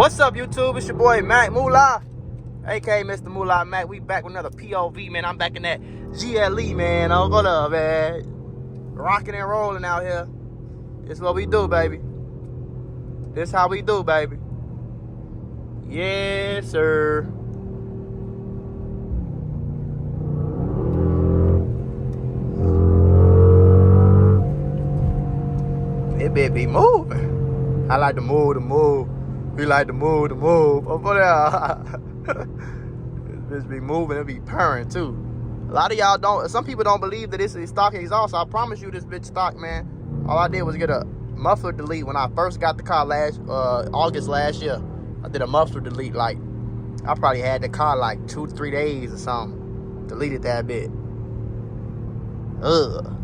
What's up, YouTube? It's your boy Mac Mula, aka Mr. Mula Mac. We back with another POV, man. I'm back in that GLE, man. Oh, what up, man? Rocking and rolling out here. This what we do, baby. This how we do, baby. Yes, sir. It be moving. I like to move. We like to move. Over there. This bitch be moving. It be purring too. A lot of y'all don't. Some people don't believe that this is stock exhaust. I promise you, this bitch stock, man. All I did was get a muffler delete when I first got the car August last year. I did a muffler delete. Like, I probably had the car like 2-3 days or something. Deleted that bit. Ugh.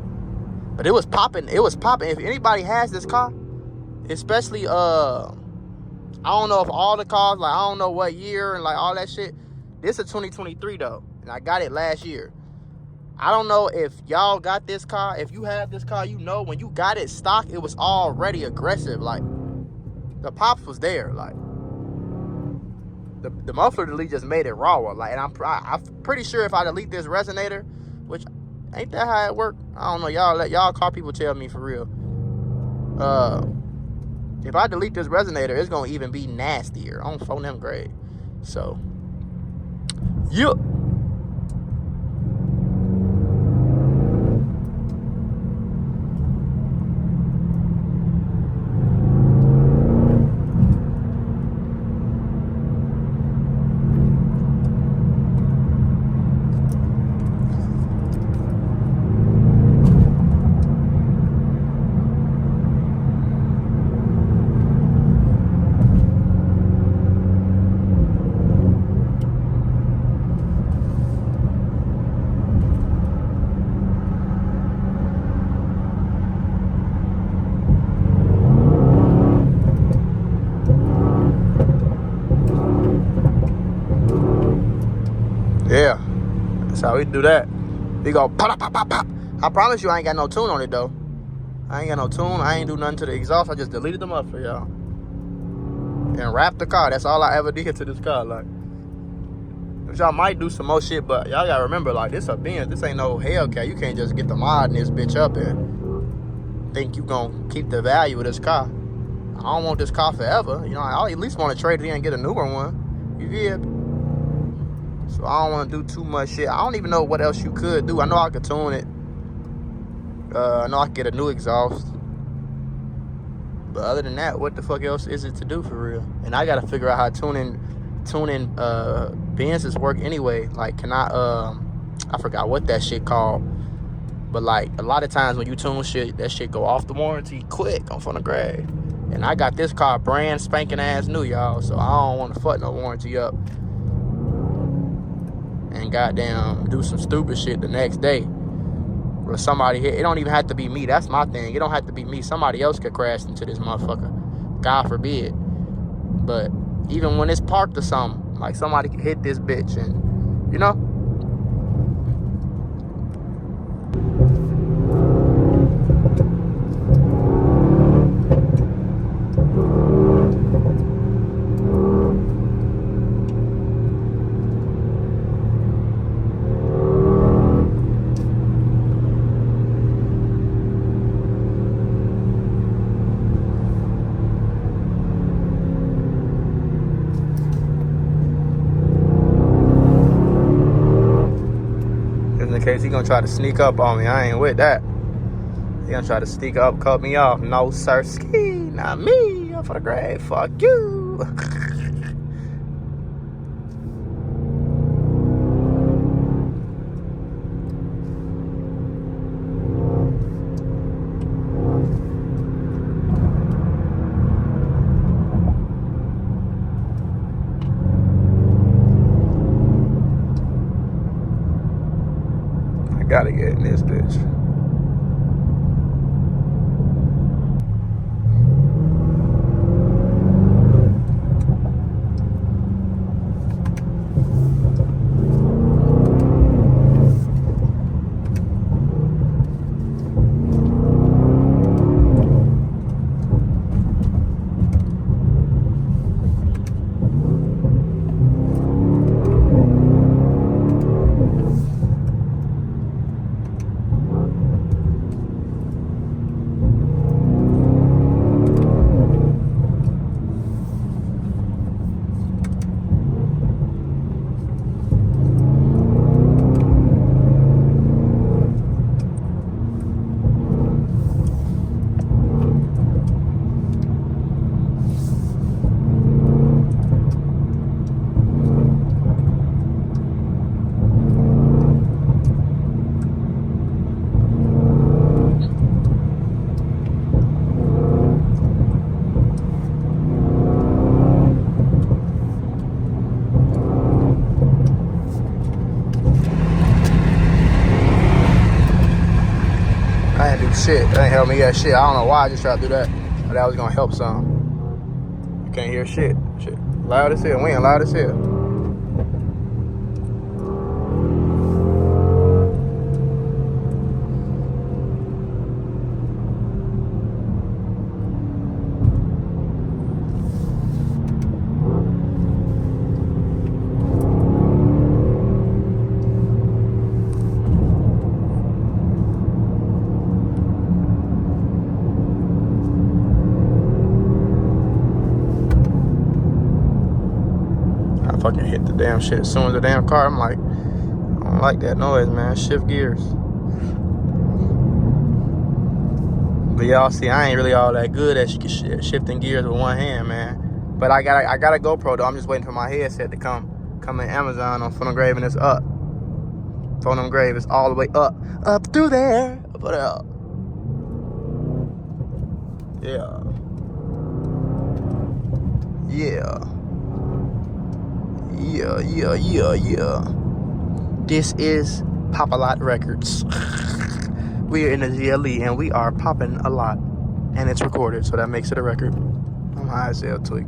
But it was popping. It was popping. If anybody has this car, especially I don't know if all the cars, like, I don't know what year and like all that shit. This is 2023 though, and I got it last year. I don't know if y'all got this car. If you have this car, you know when you got it stock, it was already aggressive. Like, the pops was there. Like, the muffler delete just made it rawer. Like, and I'm pretty sure if I delete this resonator, which ain't that how it work? I don't know. Y'all let y'all car people tell me for real. If I delete this resonator, it's gonna even be nastier on phone them grade. So, yup. Yeah, that's how we do that. We go pop, pop, pop, pop. I promise you I ain't got no tune on it, though. I ain't got no tune. I ain't do nothing to the exhaust. I just deleted them up for y'all. And wrapped the car. That's all I ever did to this car. Like, y'all might do some more shit, but y'all gotta remember, like, this a Benz. This ain't no Hellcat. You can't just get the mod in this bitch up and think you gonna keep the value of this car. I don't want this car forever. You know, I at least want to trade it in and get a newer one. You get it? So I don't want to do too much shit. I don't even know what else you could do. I know I could tune it. I know I could get a new exhaust. But other than that, what the fuck else is it to do for real? And I got to figure out how tuning Benzes work anyway. Like, can I forgot what that shit called. But like, a lot of times when you tune shit, that shit go off the warranty quick on front of grade. And I got this car brand spanking ass new, y'all. So I don't want to fuck no warranty up. And goddamn do some stupid shit the next day. Or somebody hit. It don't even have to be me. That's my thing. It don't have to be me. Somebody else could crash into this motherfucker. God forbid. But even when it's parked or something, like, somebody could hit this bitch and, you know. In case he gonna try to sneak up on me, I ain't with that. He gonna try to sneak up, cut me off. No, sir, ski, not me. I'm for the grave. Fuck you. Gotta get in this bitch. ain't help me at shit. I don't know why I just tried to do that. But that was gonna help some. You can't hear shit. Shit. Loud as hell. We ain't loud as hell. Fucking hit the damn shit as soon as the damn car. I'm like, I don't like that noise, man. Shift gears. But y'all see, I ain't really all that good at shifting gears with one hand, man. But I got a GoPro though. I'm just waiting for my headset to come in Amazon on Phone Grave, and it's up. Phone Grave is all the way up through there. Put it up. Yeah. Yeah. Yeah. This is Pop-A-Lot Records. We are in the GLE and we are popping a lot. And it's recorded, so that makes it a record. I'm high as hell, tweak.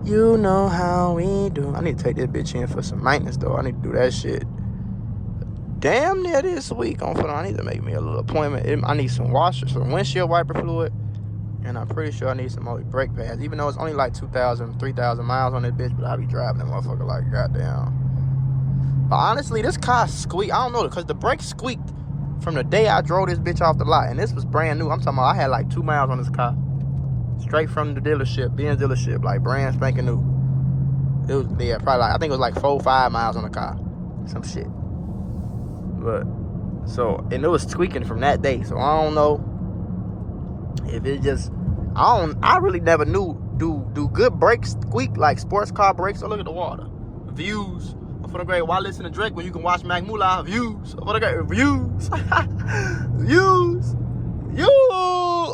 You know how we do. I need to take this bitch in for some maintenance, though. I need to do that shit damn near this week. I need to make me a little appointment. I need some washers, some windshield wiper fluid. And I'm pretty sure I need some more brake pads. Even though it's only like 2,000, 3,000 miles on this bitch, but I be driving that motherfucker like goddamn. But honestly, this car squeaked. I don't know, because the brakes squeaked from the day I drove this bitch off the lot. And this was brand new. I'm talking about I had like 2 miles on this car. Straight from the dealership, Benz dealership, like brand spanking new. It was, yeah, probably like, I think it was like 4 or 5 miles on the car. Some shit. But, so, and it was squeaking from that day. So I don't know if it just, I really never knew, do good brakes squeak like sports car brakes? So look at the water. Views. For the great, why listen to Drake when you can watch Amg Mula? Views. For the great, views. Views.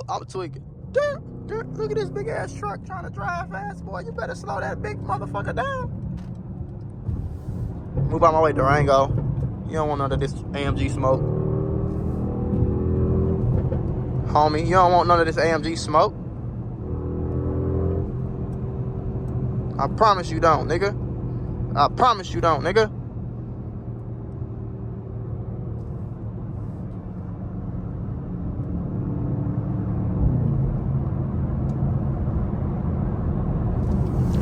I'm tweaking. Look at this big ass truck trying to drive fast, boy. You better slow that big motherfucker down. Move out my way, Durango. You don't want none of this AMG smoke. Homie, you don't want none of this AMG smoke. I promise you don't, nigga. I promise you don't, nigga.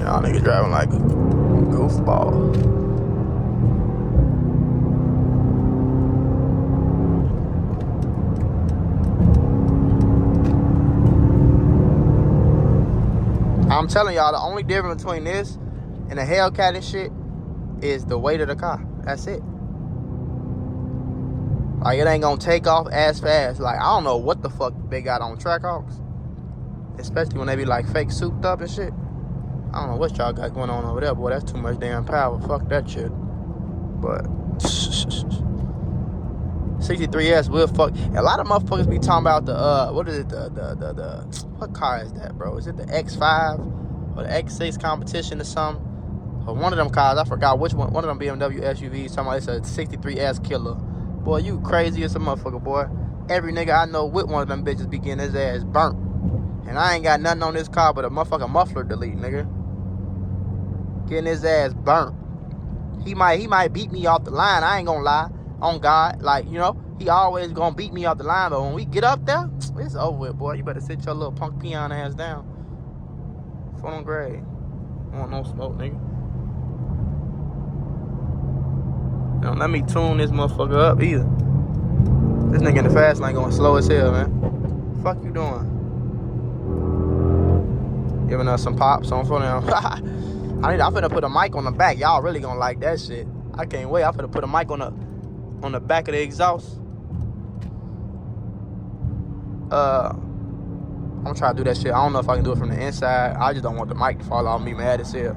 Y'all niggas driving like a goofball. I'm telling y'all, the only difference between this and the Hellcat and shit is the weight of the car. That's it. Like, it ain't gonna take off as fast. Like, I don't know what the fuck they got on Trackhawks. Especially when they be like fake souped up and shit. I don't know what y'all got going on over there, boy. That's too much damn power. Fuck that shit. But 63S will fuck. A lot of motherfuckers be talking about the what is it? The what car is that, bro? Is it the X5 or the X6 competition or something? Or one of them cars, I forgot which one. One of them BMW SUVs. Talking about it's a 63S killer. Boy, you crazy as a motherfucker, boy. Every nigga I know with one of them bitches be getting his ass burnt. And I ain't got nothing on this car but a motherfucking muffler delete, nigga. Getting his ass burnt. He might beat me off the line. I ain't gonna lie. On God, like, you know, he always gonna beat me off the line. But when we get up there, it's over with, boy. You better sit your little punk peon ass down. Phone grade. I want no smoke, nigga. Don't let me tune this motherfucker up either. This nigga in the fast lane going slow as hell, man. Fuck you doing? Giving us some pops on phone now. I'm finna put a mic on the back. Y'all really gonna like that shit. I can't wait. I'm finna put a mic on the back of the exhaust. I'm gonna try to do that shit. I don't know if I can do it from the inside. I just don't want the mic to fall off me mad as hell.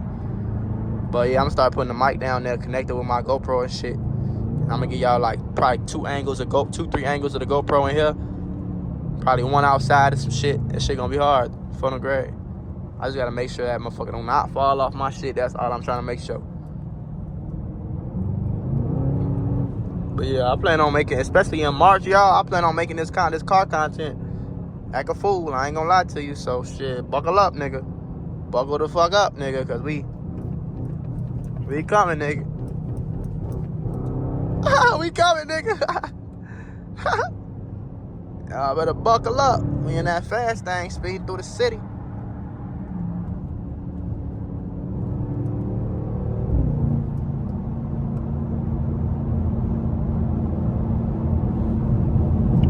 But yeah, I'm gonna start putting the mic down there, connected with my GoPro and shit. And I'm gonna give y'all like probably 3 angles of the GoPro in here. Probably one outside and some shit. That shit gonna be hard. Phone grade. I just gotta make sure that motherfucker don't not fall off my shit. That's all I'm trying to make sure. But yeah, I plan on making, especially in March, y'all. I plan on making this car content. Act a fool. I ain't gonna lie to you. So shit, buckle up, nigga. Buckle the fuck up, nigga, cause we coming, nigga. We coming, nigga. Y'all better buckle up. We in that fast thing, speeding through the city.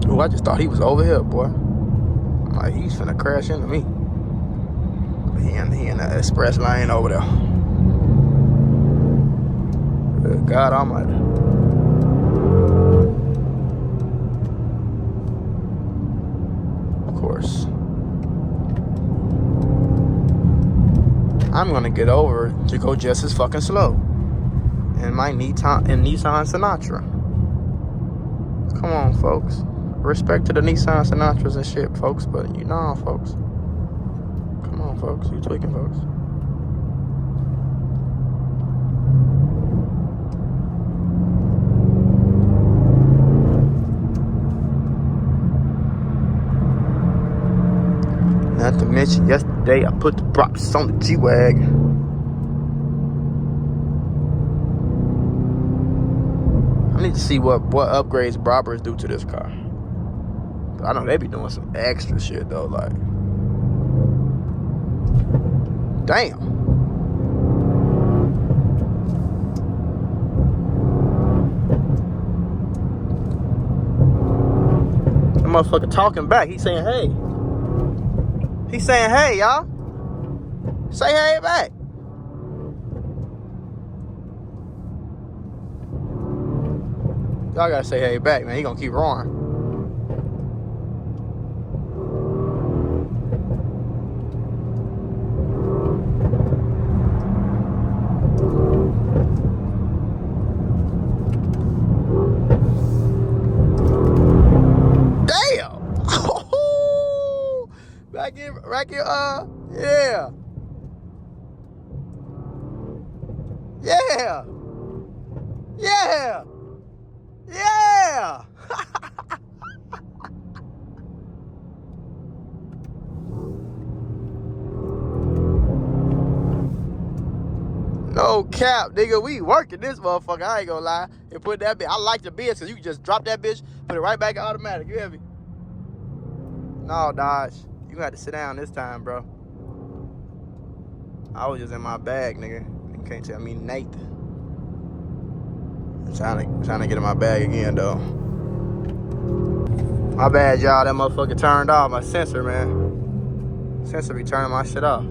Ooh, I just thought he was over here, boy. I'm like, he's finna crash into me. He in the express lane over there. Good God Almighty. Of course. I'm gonna get over to go just as fucking slow in my Nissan Sinatra. Come on, folks. Respect to the Nissan Sinatras and shit, folks, but you know, folks. Come on, folks. You tweaking, folks. Not to mention, yesterday I put the props on the G-Wagon. I need to see what upgrades Brabers do to this car. I know they be doing some extra shit though, like, damn. That motherfucker talking back. He's saying, hey. He's saying, hey, y'all. Say hey back. Y'all gotta say hey back, man. He gonna keep roaring. Back here, yeah. Yeah. Yeah. Yeah. No cap, nigga. We working this motherfucker. I ain't gonna lie. And put that bitch. I like the bitch because you can just drop that bitch, put it right back in automatic. You hear me? No, Dodge. You got to sit down this time, bro. I was just in my bag, nigga. You can't tell me Nathan. I'm trying to get in my bag again, though. My bad, y'all. That motherfucker turned off my sensor, man. Sensor be turning my shit off.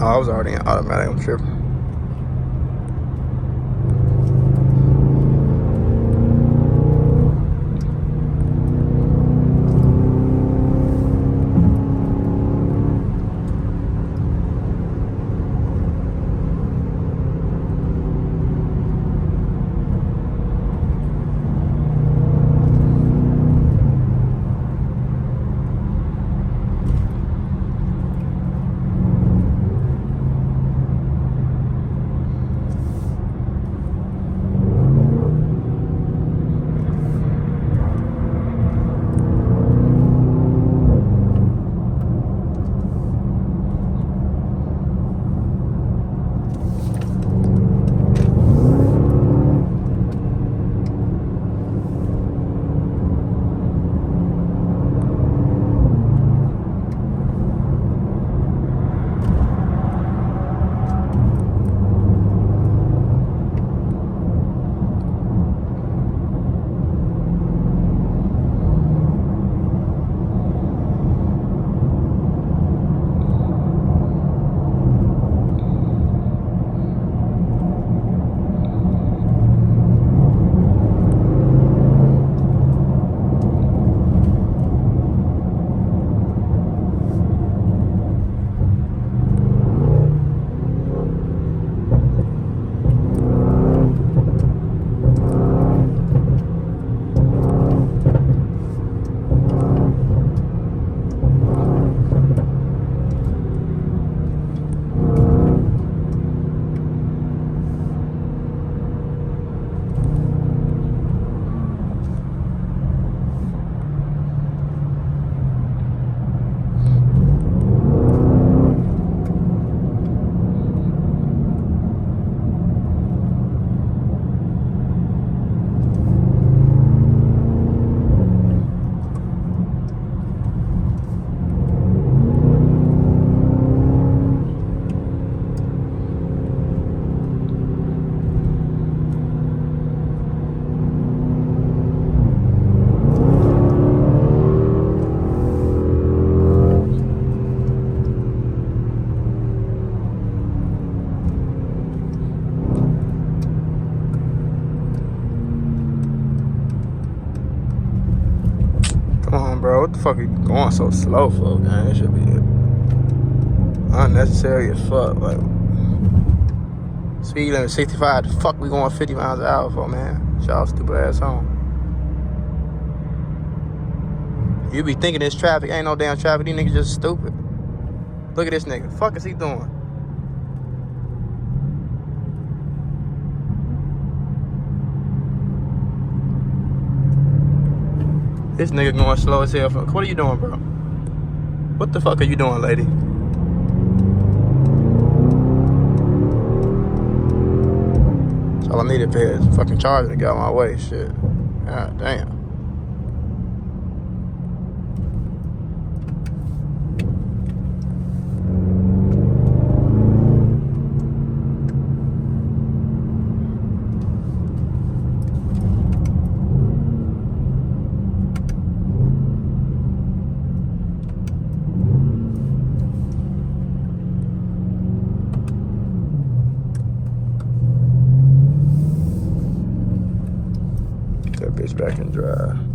Oh, I was already in automatic. I'm tripping. Damn, bro. What the fuck are you going so slow for, man? That should be unnecessary as fuck. Like, speed limit 65. The fuck we going 50 miles an hour for, man? Y'all stupid ass home. You be thinking this traffic. Ain't no damn traffic. These niggas just stupid. Look at this nigga. Fuck is he doing? This nigga going slow as hell. What are you doing, bro? What the fuck are you doing, lady? That's all I needed for his fucking charger to get out my way. Shit. God damn. That bitch back and drive.